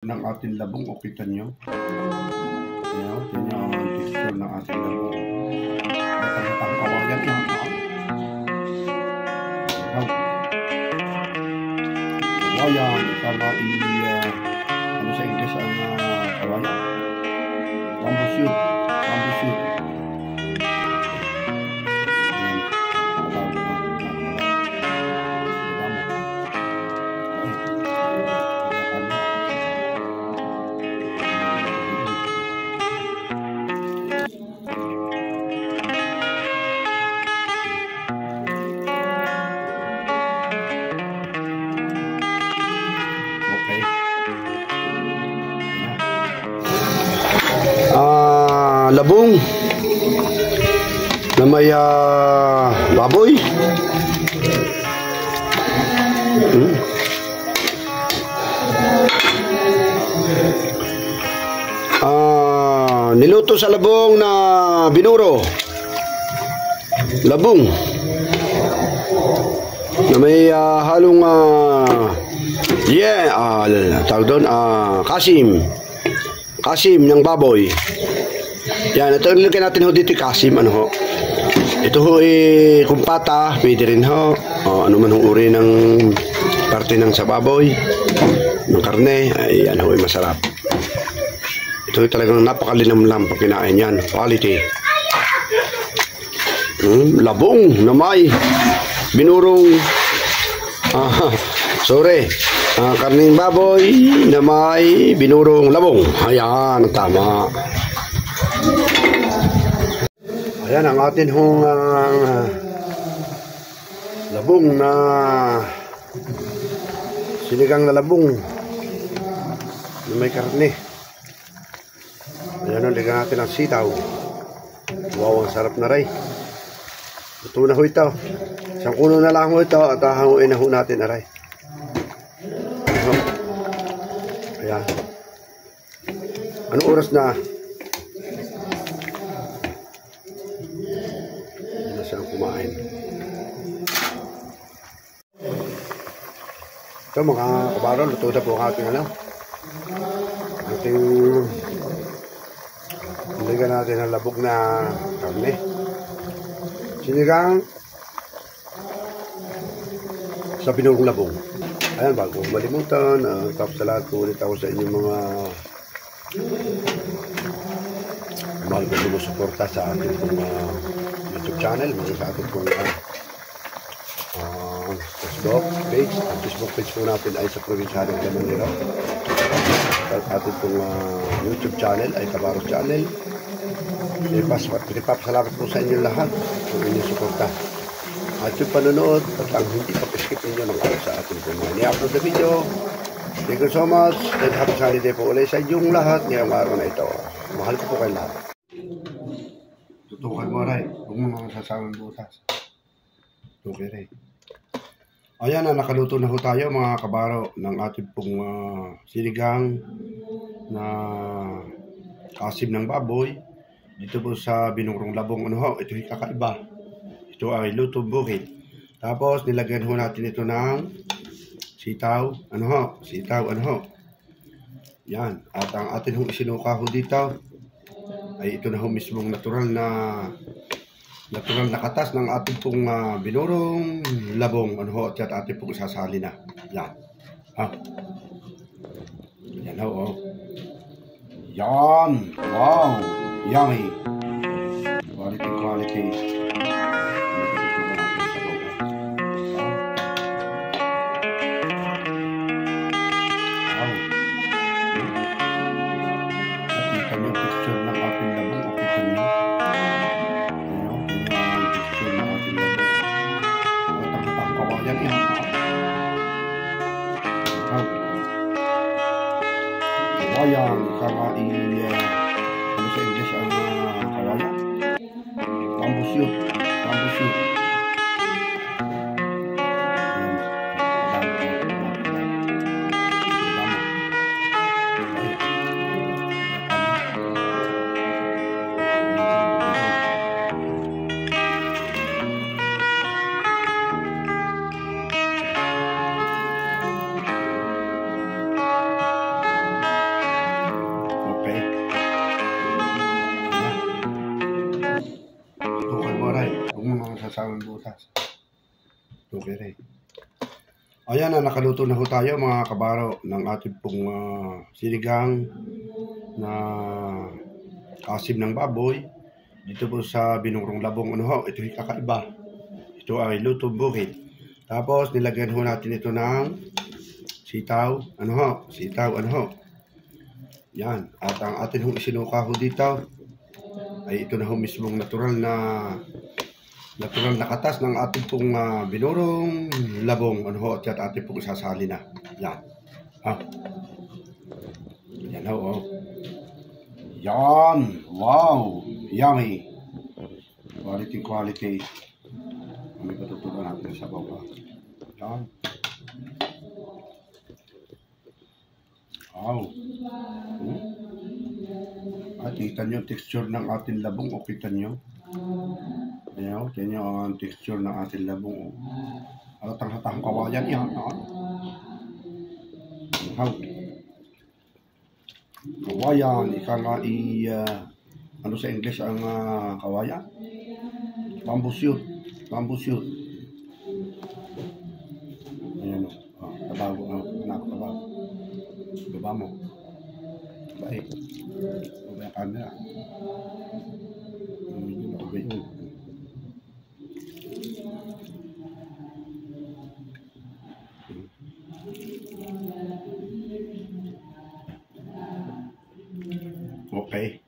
ng ating labong, o kita nyo. Ayan, tingnan ang texture ng ating labong. Matang-matang kawayan yan. Kawayan, sama ano sa English ang kawayan? Bamboo shoot. Bamboo shoot. Labong na may baboy. Niluto sa labong na binuro. Labong na may halong tawag doon kasim ng baboy. Yan, ito nilagyan natin ho dito kasim, ano ho. Ito ho kumpata, pwede rin ho. Ano man hong uri ng parte ng sa baboy, ng karne, ay yan ho, masarap. Ito talagang napakalinamlam pag kinain yan, quality. Labong na may binurong karning baboy na may binurong labong. Ayan, tama. Ayan ang atin hong labong na sinigang na labong na may karne. Ayan, naligan natin ang sitaw. Wow, ang sarap na rin. Ito na ho ito. Isang kuno na lang ho ito at hahanguin na ho natin aray. Ayan. Anong oras na? Siyang kumain. Ito mga kabaro, luto na po ang ating nilagyan natin ang labog na karne. Sinigang sa binurong labong. Ayan, bago malimutan, tapos sa lahat po ulit ako sa inyong mga mahal ko sumusuporta sa ating YouTube channel, mga sa ating pong Facebook page. Ang Facebook page po natin ay sa Provinciano de Manila. At ating pong YouTube channel ay Kabaros Channel. Salamat po sa inyong lahat kung inyong suporta. At yung panonood at ang hindi pa-skip ninyo ng araw sa ating pong ni-upload na video. Thank you so much and happy holiday po ulit sa inyong lahat ngayong araw na ito. Mahal ko po kayo lahat. Tutukan mo rin. Huwag mo mga sasawang butas. Okay rin. Ayan na, nakaluto na ho tayo mga kabaro ng ating pong sinigang na kasim ng baboy. Dito po sa binurong labong. Ano ho, ito yung kakaiba. Ito ay lutong bukid. Tapos nilagyan ho natin ito ng sitaw. Ano ho? Sitaw, ano ho? Yan. At ang atin hong isinuka ho dito ay ito na ho mismong natural na katas ng ating pong binurong labong. Ano ho? At ating pong isasali na. Yan. Yan ho. Yan. Wow. Yummy. Quality. Kawayan, sama ano sa English ang kawayan? Bamboo shoot. Bamboo shoot. sasawang butas. Okay rin. Ayan na, nakaluto na ho tayo mga kabaro ng ating pong sinigang na asim ng baboy. Dito po sa Binurong Labong. Ano ho, ito yung kakaiba. Ito ay lutong bukid. Tapos nilagyan ho natin ito ng sitaw. Ano ho, sitaw, ano ho. Yan. At ang atin hong isinuka ho dito ay ito na ho mismong natural na katas ng ating pong Binurong Labong. Ano ho, at yan ating pong isasali na. Yan. Ha. Yan ho, oh. Yan. Wow. Yummy. Quality. May patutunan natin sa baba. Yan. Wow. At kita nyo texture ng ating labong. O kita nyo. Ayan, kita nyo ang texture ng ating labong. Hatang-hatang kawayan yan. Wow. Kawayan. Ika nga ano sa English ang kawayan? Bamboo shoot. Ayan o. Tabago. Anak, tabago. Baba mo. Baik. Baba yung camera. Medyo nakabay yun. Okay.